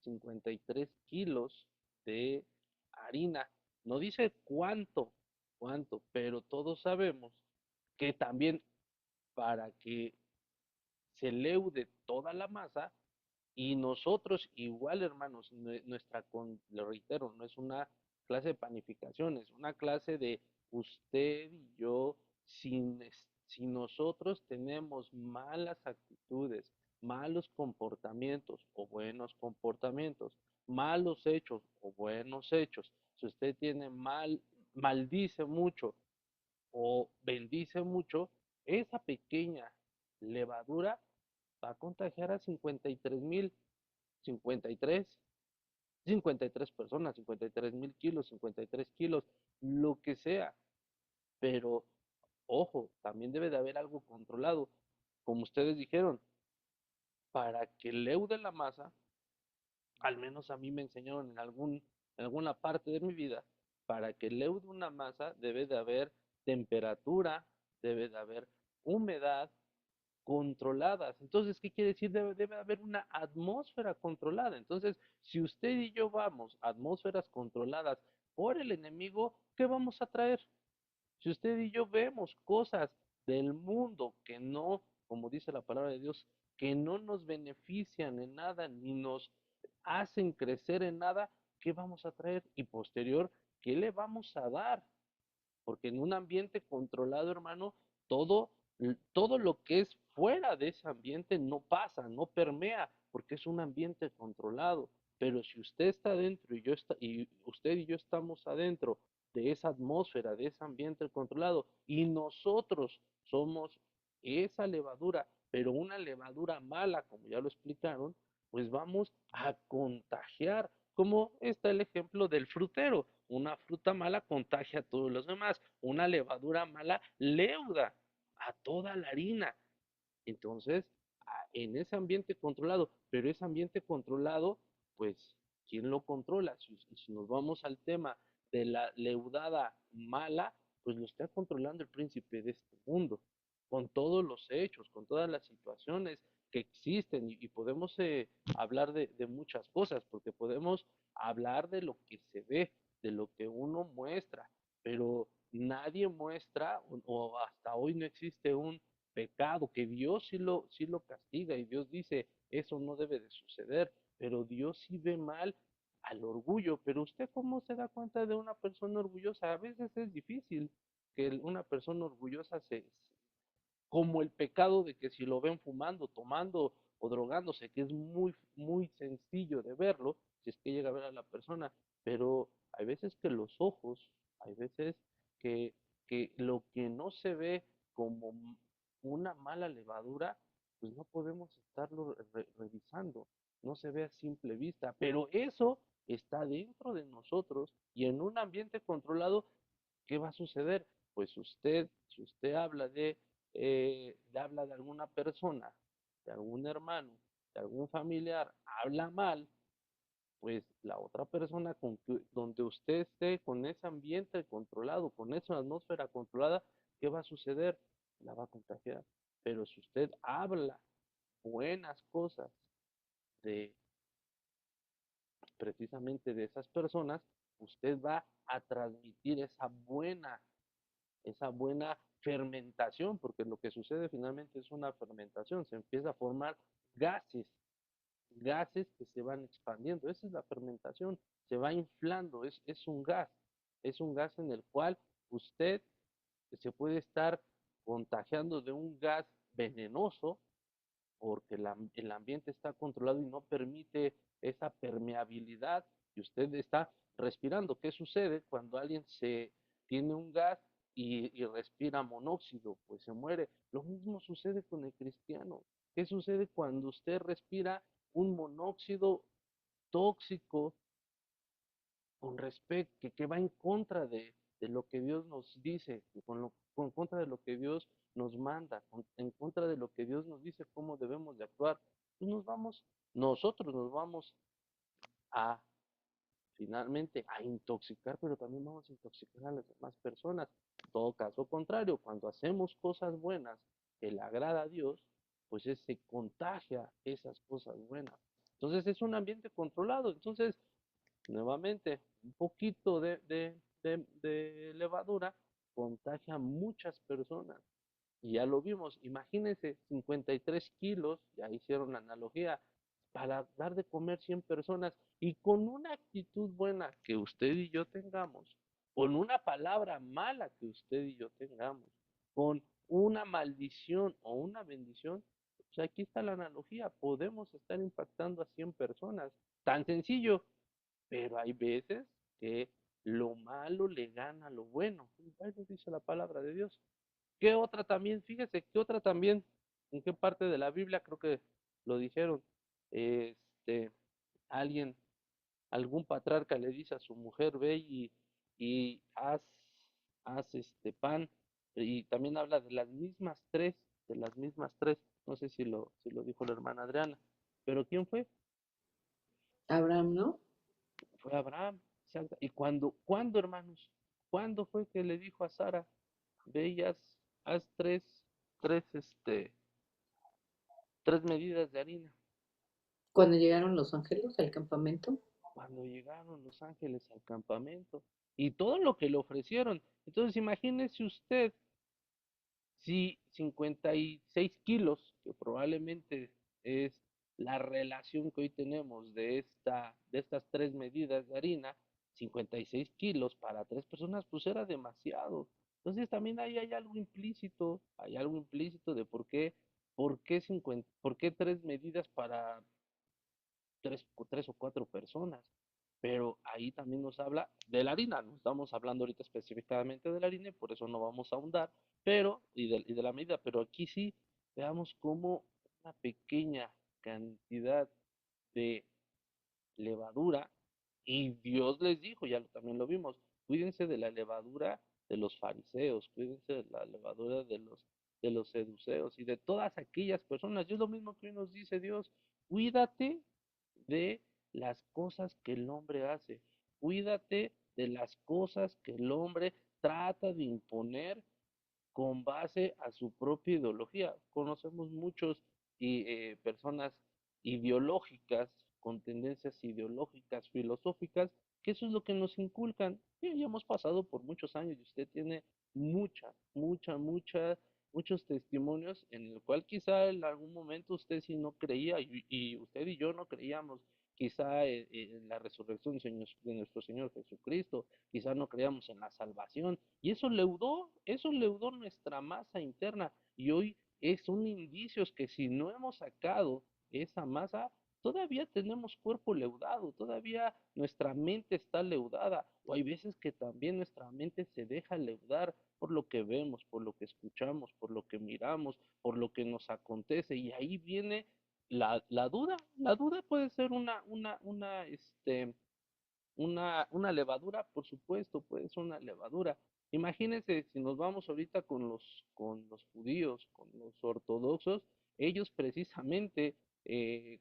53 kilos de harina. No dice cuánto, pero todos sabemos que también para que se leude toda la masa, y nosotros igual, hermanos, lo reitero, no es una clase de panificación, es una clase de usted y yo, si nosotros tenemos malas actitudes, malos comportamientos o buenos comportamientos, malos hechos o buenos hechos, si usted maldice mucho o bendice mucho, esa pequeña levadura va a contagiar a 53 53 personas, 53.000 kilos, 53 kilos, lo que sea. Pero, ojo, también debe de haber algo controlado. Como ustedes dijeron, para que leude la masa, al menos a mí me enseñaron en alguna parte de mi vida, para que leude una masa debe de haber temperatura, debe de haber humedad controladas. Entonces, ¿qué quiere decir? Debe haber una atmósfera controlada. Entonces, si usted y yo vamos a atmósferas controladas por el enemigo, ¿qué vamos a traer? Si usted y yo vemos cosas del mundo que no, como dice la palabra de Dios, que no nos benefician en nada ni nos hacen crecer en nada, ¿qué vamos a traer? Y posterior, ¿qué le vamos a dar? Porque en un ambiente controlado, hermano, todo, todo lo que es fuera de ese ambiente no pasa, no permea, porque es un ambiente controlado. Pero si usted está adentro y usted y yo estamos adentro de esa atmósfera, de ese ambiente controlado, y nosotros somos esa levadura, pero una levadura mala, como ya lo explicaron, pues vamos a contagiar. Como está el ejemplo del frutero. Una fruta mala contagia a todos los demás. Una levadura mala leuda a toda la harina. Entonces, en ese ambiente controlado, pero ese ambiente controlado, pues, ¿quién lo controla? Si nos vamos al tema de la leudada mala, pues lo está controlando el príncipe de este mundo, con todos los hechos, con todas las situaciones que existen, y podemos hablar de muchas cosas, porque podemos hablar de lo que se ve, de lo que uno muestra, pero nadie muestra, o hasta hoy no existe un pecado, que Dios sí lo castiga y Dios dice, eso no debe de suceder, pero Dios sí ve mal al orgullo. Pero usted, ¿cómo se da cuenta de una persona orgullosa? A veces es difícil que una persona orgullosa como el pecado de que si lo ven fumando, tomando o drogándose, que es muy, muy sencillo de verlo, si es que llega a ver a la persona, pero hay veces que los ojos, hay veces que, que lo que no se ve como una mala levadura, pues no podemos estarlo revisando, no se ve a simple vista, pero eso está dentro de nosotros y en un ambiente controlado, ¿qué va a suceder? Pues usted, si usted le habla de alguna persona, de algún hermano, de algún familiar, habla mal, pues la otra persona donde usted esté con ese ambiente controlado, con esa atmósfera controlada, ¿qué va a suceder? La va a contagiar. Pero si usted habla buenas cosas de precisamente de esas personas, usted va a transmitir esa buena fermentación, porque lo que sucede finalmente es una fermentación, se empieza a formar gases, gases que se van expandiendo, esa es la fermentación, se va inflando, es un gas en el cual usted se puede estar contagiando de un gas venenoso porque el ambiente está controlado y no permite esa permeabilidad y usted está respirando. ¿Qué sucede cuando alguien se tiene un gas y respira monóxido? Pues se muere. Lo mismo sucede con el cristiano. ¿Qué sucede cuando usted respira un monóxido tóxico con respecto, que va en contra de lo que Dios nos dice, con contra de lo que Dios nos manda, en contra de lo que Dios nos dice cómo debemos de actuar? Pues nosotros nos vamos a finalmente a intoxicar, pero también vamos a intoxicar a las demás personas. En todo caso contrario, cuando hacemos cosas buenas que le agrada a Dios, pues se contagia esas cosas buenas. Entonces es un ambiente controlado. Entonces, nuevamente, un poquito de levadura contagia a muchas personas. Y ya lo vimos, imagínense, 53 kilos, ya hicieron la analogía, para dar de comer 100 personas y con una actitud buena que usted y yo tengamos, con una palabra mala que usted y yo tengamos, con una maldición o una bendición, pues aquí está la analogía, podemos estar impactando a 100 personas, tan sencillo, pero hay veces que lo malo le gana a lo bueno. Ahí nos dice la palabra de Dios. ¿Qué otra también? Fíjese, ¿qué otra también? ¿En qué parte de la Biblia creo que lo dijeron? Este, alguien, algún patriarca le dice a su mujer, ve y haz este pan. Y también habla de las mismas tres. No sé si lo dijo la hermana Adriana. Pero ¿quién fue? Abraham, ¿no? Fue Abraham. Exacto. ¿Y cuándo, hermanos? ¿Cuándo fue que le dijo a Sara, ve y haz tres, tres medidas de harina? Cuando llegaron los ángeles al campamento. Cuando llegaron los ángeles al campamento. y todo lo que le ofrecieron. Entonces imagínese usted si 56 kilos, que probablemente es la relación que hoy tenemos de estas tres medidas de harina, 56 kilos para tres personas, pues era demasiado. Entonces también ahí hay algo implícito de por qué tres medidas para tres o cuatro personas. Pero ahí también nos habla de la harina, no estamos hablando ahorita específicamente de la harina y por eso no vamos a ahondar, pero, y de la medida, pero aquí sí veamos cómo una pequeña cantidad de levadura, y Dios les dijo, también lo vimos, cuídense de la levadura de los fariseos, cuídense de la levadura de los seduceos y de todas aquellas personas. Y es lo mismo que hoy nos dice Dios, cuídate de las cosas que el hombre hace, cuídate de las cosas que el hombre trata de imponer con base a su propia ideología. Conocemos muchos personas ideológicas, con tendencias ideológicas, filosóficas, que eso es lo que nos inculcan. Y ya hemos pasado por muchos años y usted tiene muchos testimonios en el cual quizá en algún momento usted sí no creía y usted y yo no creíamos quizá en la resurrección de nuestro Señor Jesucristo, quizá no creíamos en la salvación, y eso leudó nuestra masa interna, y hoy son indicios que si no hemos sacado esa masa, todavía tenemos cuerpo leudado, todavía nuestra mente está leudada, o hay veces que también nuestra mente se deja leudar por lo que vemos, por lo que escuchamos, por lo que miramos, por lo que nos acontece, y ahí viene la duda puede ser una levadura, por supuesto, puede ser una levadura. Imagínense si nos vamos ahorita con los judíos, con los ortodoxos, ellos precisamente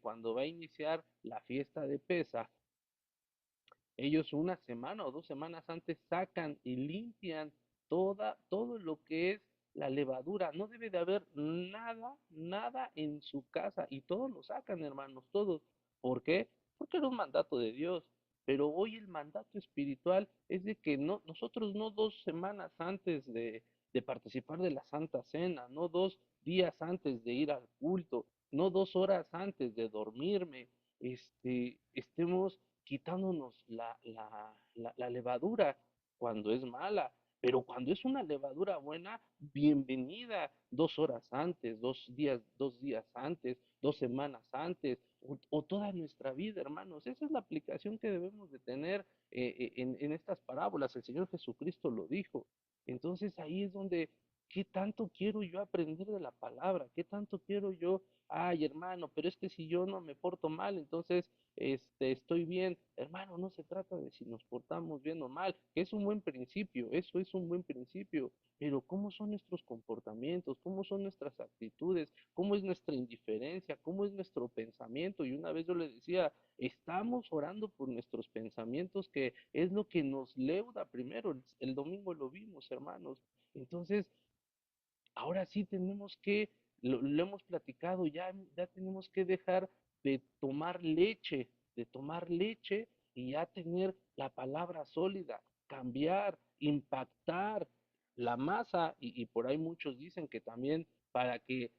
cuando va a iniciar la fiesta de Pesaj, ellos una semana o 2 semanas antes sacan y limpian todo lo que es la levadura. No debe de haber nada en su casa. Y todos lo sacan, hermanos, todos. ¿Por qué? Porque era un mandato de Dios. Pero hoy el mandato espiritual es de que no, nosotros no 2 semanas antes de participar de la Santa Cena, no 2 días antes de ir al culto, no 2 horas antes de dormirme, estemos quitándonos la levadura cuando es mala, pero cuando es una levadura buena, bienvenida 2 horas antes, 2 días antes, 2 semanas antes, o toda nuestra vida, hermanos. Esa es la aplicación que debemos de tener en estas parábolas. El Señor Jesucristo lo dijo. Entonces ahí es donde, ¿qué tanto quiero yo aprender de la palabra? ¿Qué tanto quiero yo? Ay, hermano, pero es que si yo no me porto mal, entonces estoy bien. Hermano, no se trata de si nos portamos bien o mal, que es un buen principio, eso es un buen principio, pero ¿cómo son nuestros comportamientos? ¿Cómo son nuestras actitudes? ¿Cómo es nuestra indiferencia? ¿Cómo es nuestro pensamiento? Y una vez yo le decía, estamos orando por nuestros pensamientos, que es lo que nos leuda primero. El domingo lo vimos, hermanos. Entonces, ahora sí tenemos que, lo hemos platicado, ya tenemos que dejar de tomar leche y ya tener la palabra sólida, cambiar, impactar la masa, y por ahí muchos dicen que también para que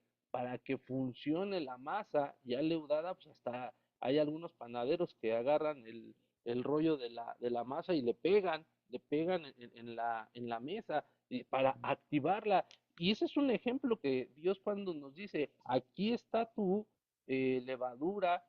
funcione la masa ya leudada, pues hasta hay algunos panaderos que agarran el rollo de la masa y le pegan en la mesa para activarla. Y ese es un ejemplo que Dios cuando nos dice, aquí está tu levadura,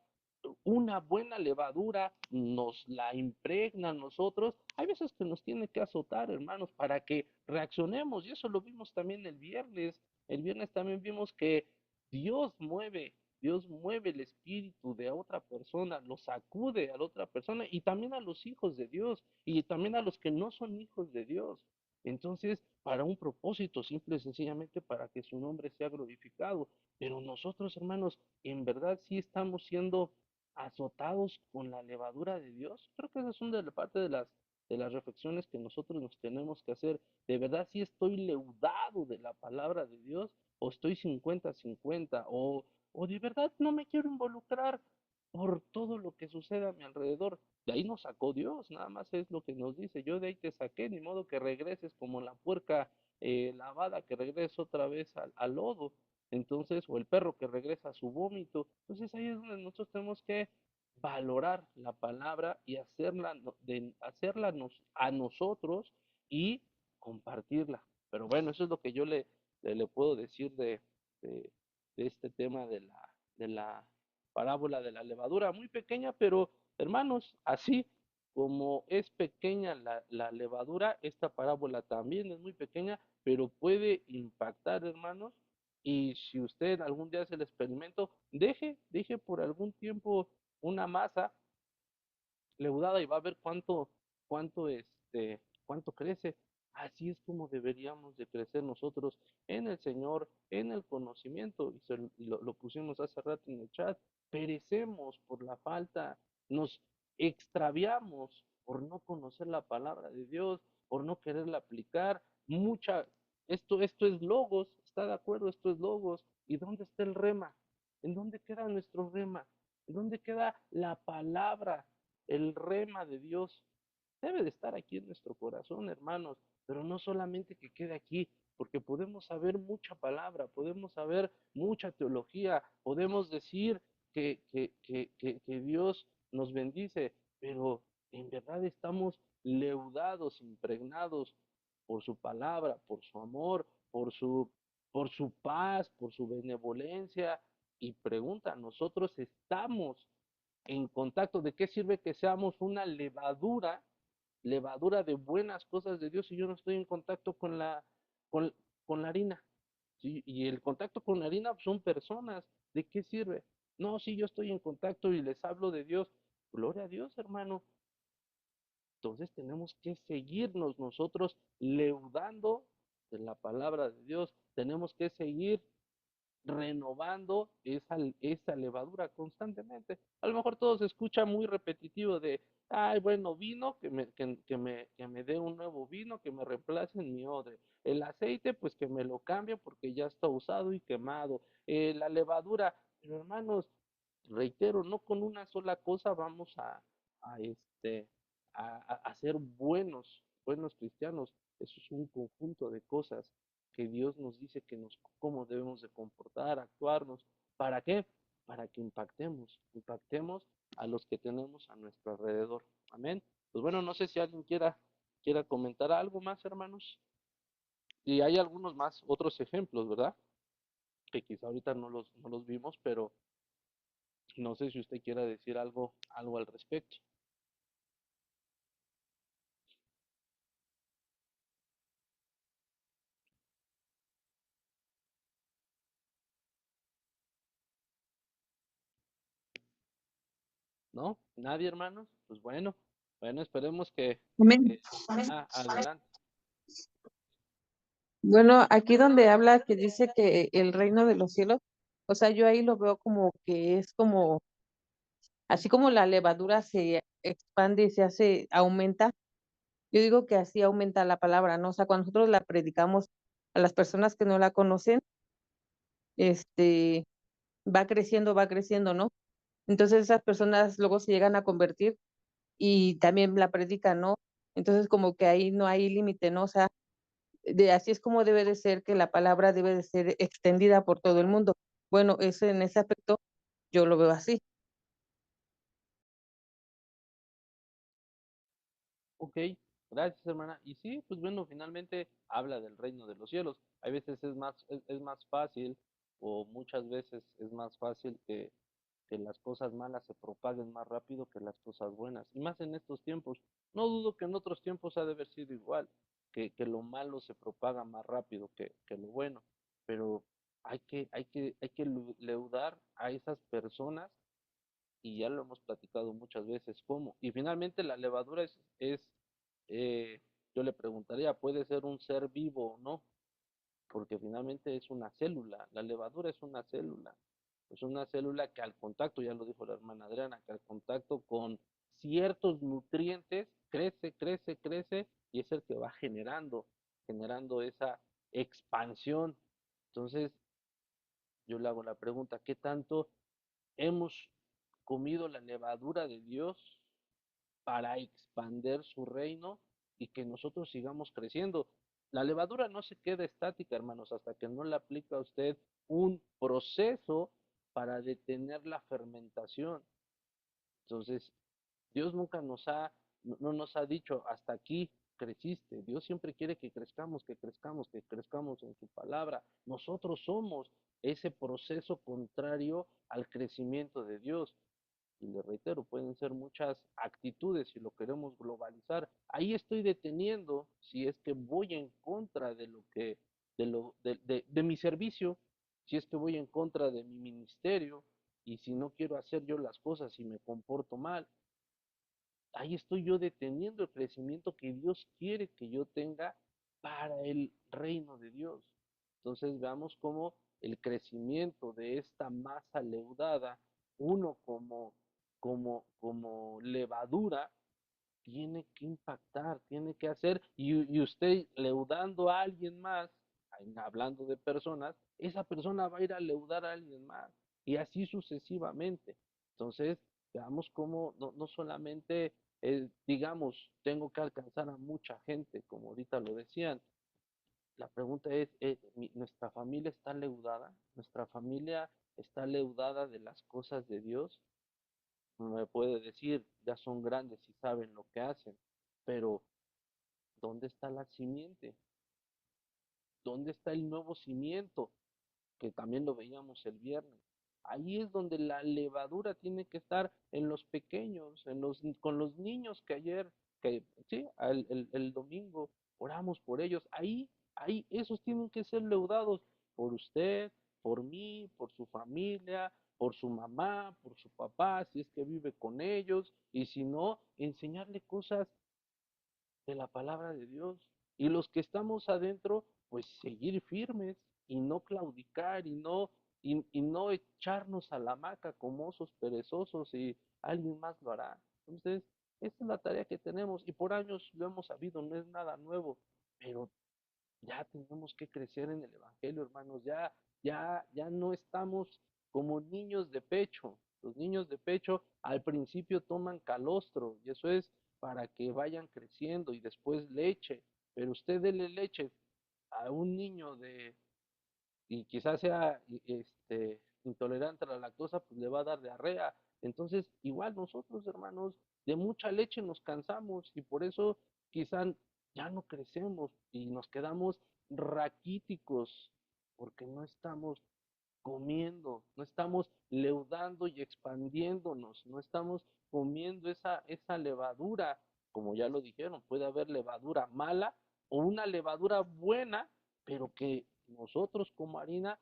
una buena levadura, nos la impregna a nosotros. Hay veces que nos tiene que azotar, hermanos, para que reaccionemos. Y eso lo vimos también el viernes. El viernes también vimos que Dios mueve, Dios mueve el espíritu de otra persona, lo sacude a la otra persona y también a los hijos de Dios y también a los que no son hijos de Dios. Entonces, para un propósito, simple y sencillamente para que su nombre sea glorificado. Pero nosotros, hermanos, en verdad sí estamos siendo azotados con la levadura de Dios. Creo que esa es una de la parte de las reflexiones que nosotros nos tenemos que hacer. ¿De verdad sí estoy leudado de la palabra de Dios? ¿O estoy 50-50? ¿O de verdad no me quiero involucrar? por todo lo que sucede a mi alrededor. De ahí nos sacó Dios, nada más es lo que nos dice, yo de ahí te saqué, ni modo que regreses como la puerca lavada, que regrese otra vez al lodo, entonces, o el perro que regresa a su vómito. Entonces ahí es donde nosotros tenemos que valorar la palabra y hacerla, hacerla a nosotros y compartirla. Pero bueno, eso es lo que yo le puedo decir de, de este tema de la parábola de la levadura, muy pequeña, pero hermanos, así como es pequeña la levadura, esta parábola también es muy pequeña, pero puede impactar, hermanos. Y si usted algún día hace el experimento, deje por algún tiempo una masa leudada y va a ver cuánto crece. Así es como deberíamos de crecer nosotros en el Señor, en el conocimiento, y lo pusimos hace rato en el chat, perecemos por la falta, nos extraviamos por no conocer la palabra de Dios, por no quererla aplicar. Esto es logos, ¿está de acuerdo? Esto es logos. ¿Y dónde está el rema? ¿En dónde queda nuestro rema? ¿En dónde queda la palabra? El rema de Dios debe de estar aquí en nuestro corazón, hermanos, pero no solamente que quede aquí, porque podemos saber mucha palabra, podemos saber mucha teología, podemos decir que Dios nos bendice, pero en verdad estamos leudados, impregnados por su palabra, por su amor, por su paz, por su benevolencia. Y pregunta, ¿nosotros estamos en contacto? ¿De qué sirve que seamos una levadura de buenas cosas de Dios si yo no estoy en contacto con, con la harina? ¿Sí? Y el contacto con la harina son personas. ¿De qué sirve? No, si yo estoy en contacto y les hablo de Dios, gloria a Dios, hermano. Entonces tenemos que seguirnos nosotros leudando de la palabra de Dios. Tenemos que seguir renovando esa levadura constantemente. A lo mejor todo se escucha muy repetitivo de, ay, bueno, vino, que me dé un nuevo vino, que me reemplace en mi odre. El aceite, pues que me lo cambie porque ya está usado y quemado. La levadura, pero hermanos, reitero, no con una sola cosa vamos a, este, a ser buenos cristianos. Eso es un conjunto de cosas que Dios nos dice cómo debemos de comportar, actuarnos. ¿Para qué? Para que impactemos a los que tenemos a nuestro alrededor. Amén. Pues bueno, no sé si alguien quiera comentar algo más, hermanos. Y hay algunos más, otros ejemplos, ¿verdad? Que quizá ahorita no los vimos, pero no sé si usted quiera decir algo al respecto. ¿No? ¿Nadie, hermanos? Pues bueno, esperemos que, Amén. que- adelante. Bueno, aquí donde habla que dice que el reino de los cielos, o sea, yo ahí lo veo como que es como, así como la levadura se expande y se hace, aumenta, yo digo que así aumenta la palabra, ¿no? O sea, cuando nosotros la predicamos a las personas que no la conocen, este, va creciendo, ¿no? Entonces esas personas luego se llegan a convertir y también la predican, ¿no? Entonces como que ahí no hay límite, ¿no? O sea, así es como debe de ser, que la palabra debe de ser extendida por todo el mundo. Bueno, eso en ese aspecto yo lo veo así. Ok, gracias, hermana. Y sí, pues bueno, finalmente habla del reino de los cielos. Hay veces es más fácil, o muchas veces es más fácil que las cosas malas se propaguen más rápido que las cosas buenas. Y más en estos tiempos. No dudo que en otros tiempos ha de haber sido igual, que lo malo se propaga más rápido que lo bueno. Pero hay que leudar a esas personas, y ya lo hemos platicado muchas veces cómo. Y finalmente la levadura eh, yo le preguntaría, ¿puede ser un ser vivo o no? Porque finalmente es una célula, la levadura es una célula que al contacto, ya lo dijo la hermana Adriana, que al contacto con ciertos nutrientes crece, crece, crece, y es el que va generando esa expansión. Entonces, yo le hago la pregunta, ¿qué tanto hemos comido la levadura de Dios para expander su reino y que nosotros sigamos creciendo. La levadura no se queda estática, hermanos, hasta que no le aplica a usted un proceso para detener la fermentación. Entonces, Dios nunca no nos ha dicho hasta aquí creciste. Dios siempre quiere que crezcamos, que crezcamos, que crezcamos en su palabra. Nosotros somos ese proceso contrario al crecimiento de Dios. Y le reitero, pueden ser muchas actitudes si lo queremos globalizar. Ahí estoy deteniendo si es que voy en contra de lo que, de mi servicio, si es que voy en contra de mi ministerio, y si no quiero hacer yo las cosas y me comporto mal. Ahí estoy yo deteniendo el crecimiento que Dios quiere que yo tenga para el reino de Dios. Entonces veamos cómo el crecimiento de esta masa leudada, uno como levadura, tiene que impactar, tiene que hacer, y usted leudando a alguien más, hablando de personas, esa persona va a ir a leudar a alguien más, y así sucesivamente. Entonces, veamos cómo no solamente, digamos, tengo que alcanzar a mucha gente, como ahorita lo decían. La pregunta es, ¿nuestra familia está leudada? ¿Nuestra familia está leudada de las cosas de Dios? Me puede decir, ya son grandes y saben lo que hacen, pero ¿dónde está la simiente? ¿Dónde está el nuevo cimiento? Que también lo veíamos el viernes. Ahí es donde la levadura tiene que estar en los pequeños, con los niños que ayer, que sí, el domingo oramos por ellos. Ahí, esos tienen que ser leudados por usted, por mí, por su familia, por su mamá, por su papá, si es que vive con ellos, y si no, enseñarle cosas de la palabra de Dios. Y los que estamos adentro, pues seguir firmes y no claudicar y no echarnos a la hamaca como osos perezosos y alguien más lo hará. Entonces, esta es la tarea que tenemos y por años lo hemos sabido, no es nada nuevo, pero ya tenemos que crecer en el Evangelio, hermanos. Ya no estamos como niños de pecho. Los niños de pecho al principio toman calostro y eso es para que vayan creciendo y después leche. Pero usted dele leche a un niño y quizás sea intolerante a la lactosa, pues le va a dar diarrea. Entonces, igual nosotros, hermanos, de mucha leche nos cansamos y por eso quizás ya no crecemos y nos quedamos raquíticos porque no estamos comiendo, no estamos leudando y expandiéndonos, no estamos comiendo esa levadura, como ya lo dijeron, puede haber levadura mala o una levadura buena, pero que nosotros como harina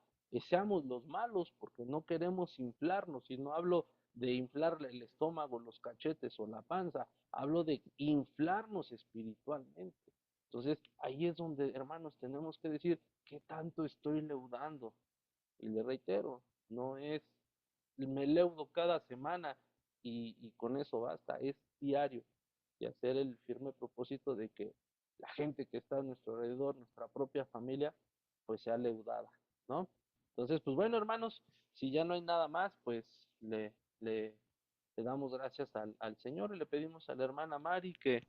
seamos los malos, porque no queremos inflarnos, y no hablo de inflarle el estómago, los cachetes o la panza, hablo de inflarnos espiritualmente. Entonces, ahí es donde, hermanos, tenemos que decir, ¿qué tanto estoy leudando? Y le reitero, no es, me leudo cada semana y con eso basta, es diario. Y hacer el firme propósito de que la gente que está a nuestro alrededor, nuestra propia familia, pues sea leudada, ¿no? Entonces, pues bueno, hermanos, si ya no hay nada más, pues le, le damos gracias al Señor y le pedimos a la hermana Mari que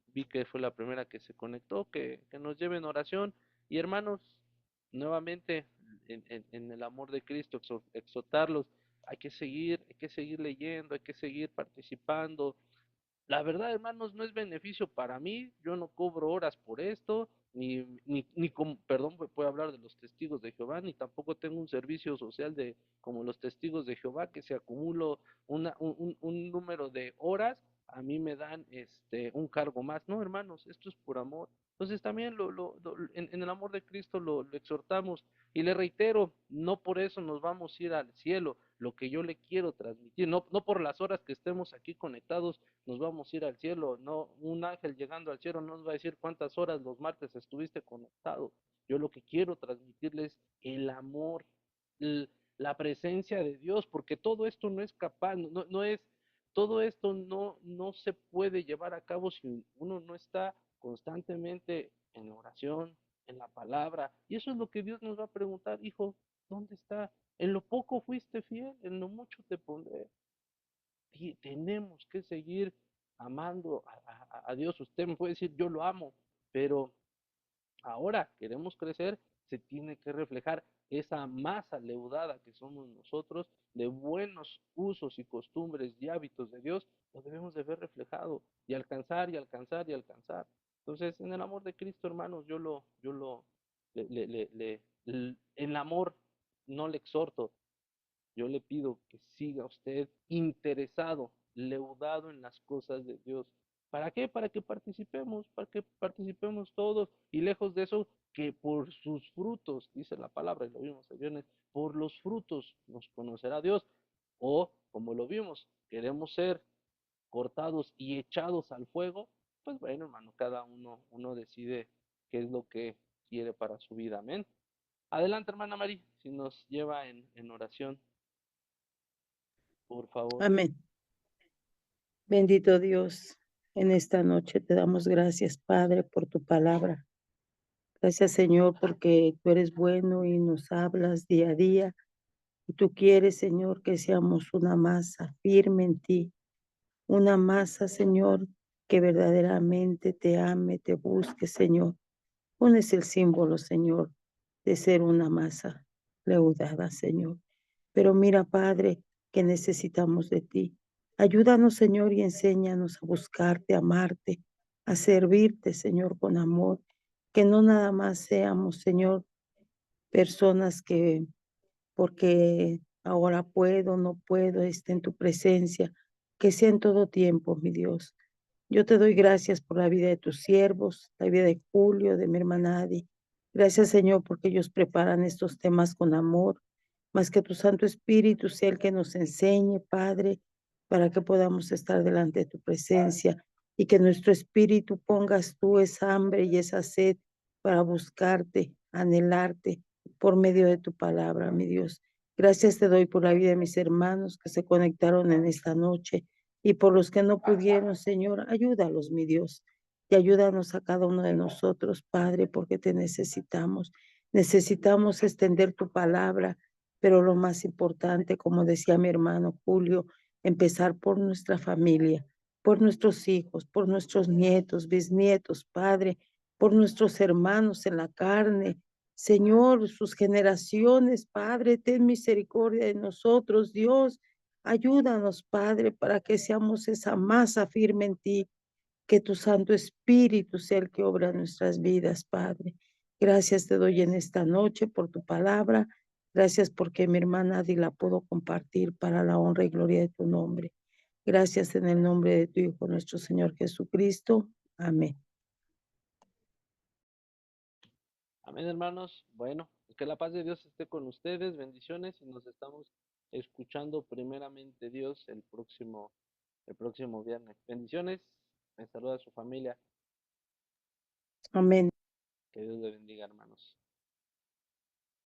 vi que fue la primera que se conectó, que nos lleve en oración. Y hermanos, nuevamente en el amor de Cristo, exhortarlos, hay que seguir leyendo, hay que seguir participando. La verdad, hermanos, no es beneficio para mí, yo no cobro horas por esto, ni como, perdón, puedo hablar de los testigos de Jehová, ni tampoco tengo un servicio social de como los testigos de Jehová, que se acumulo un número de horas, a mí me dan un cargo más. No, hermanos, esto es por amor. Entonces también en el amor de Cristo lo exhortamos y le reitero, no por eso nos vamos a ir al cielo, lo que yo le quiero transmitir, no por las horas que estemos aquí conectados nos vamos a ir al cielo. No, un ángel llegando al cielo no nos va a decir cuántas horas los martes estuviste conectado. Yo lo que quiero transmitirles el amor, la presencia de Dios, porque todo esto no es capaz, no es, todo esto no se puede llevar a cabo si uno no está constantemente en oración, en la palabra. Y eso es lo que Dios nos va a preguntar, hijo, ¿dónde está? En lo poco fuiste fiel, en lo mucho te pondré. tenemos que seguir amando a Dios. Usted me puede decir, yo lo amo, pero ahora queremos crecer, se tiene que reflejar esa masa leudada que somos nosotros, de buenos usos y costumbres y hábitos de Dios, lo debemos de ver reflejado y alcanzar y alcanzar y alcanzar. Entonces, en el amor de Cristo, hermanos, el amor no le exhorto, yo le pido que siga usted interesado, leudado en las cosas de Dios. ¿Para qué? Para que participemos todos. Y lejos de eso, que por sus frutos, dice la palabra, y lo vimos el viernes, por los frutos nos conocerá Dios. O, como lo vimos, queremos ser cortados y echados al fuego. Pues bueno, hermano, cada uno decide qué es lo que quiere para su vida. Amén. Adelante, hermana Mari, si nos lleva en oración, por favor. Amén. Bendito Dios, en esta noche te damos gracias, Padre, por tu palabra. Gracias, Señor, porque tú eres bueno y nos hablas día a día. Y tú quieres, Señor, que seamos una masa firme en ti, una masa, Señor, que verdaderamente te ame, te busque, Señor. Pones el símbolo, Señor, de ser una masa leudada, Señor. Pero mira, Padre, que necesitamos de ti. Ayúdanos, Señor, y enséñanos a buscarte, a amarte, a servirte, Señor, con amor. Que no nada más seamos, Señor, personas que porque ahora puedo, no puedo, esté en tu presencia, que sea en todo tiempo, mi Dios. Yo te doy gracias por la vida de tus siervos, la vida de Julio, de mi hermana Adi. Gracias, Señor, porque ellos preparan estos temas con amor, más que tu Santo Espíritu sea el que nos enseñe, Padre, para que podamos estar delante de tu presencia y que nuestro espíritu pongas tú esa hambre y esa sed para buscarte, anhelarte por medio de tu palabra, mi Dios. Gracias te doy por la vida de mis hermanos que se conectaron en esta noche y por los que no pudieron, Señor, ayúdalos, mi Dios, y ayúdanos a cada uno de nosotros, Padre, porque te necesitamos. Necesitamos extender tu palabra, pero lo más importante, como decía mi hermano Julio, empezar por nuestra familia, por nuestros hijos, por nuestros nietos, bisnietos, Padre, por nuestros hermanos en la carne. Señor, sus generaciones, Padre, ten misericordia de nosotros, Dios. Ayúdanos, Padre, para que seamos esa masa firme en ti, que tu Santo Espíritu sea el que obra en nuestras vidas, Padre. Gracias te doy en esta noche por tu palabra. Gracias porque mi hermana Adi la puedo compartir para la honra y gloria de tu nombre. Gracias en el nombre de tu Hijo, nuestro Señor Jesucristo. Amén. Amén, hermanos. Bueno, que la paz de Dios esté con ustedes. Bendiciones y nos estamos escuchando primeramente Dios el próximo viernes. Bendiciones. Me saluda a su familia. Amén. Que Dios le bendiga, hermanos.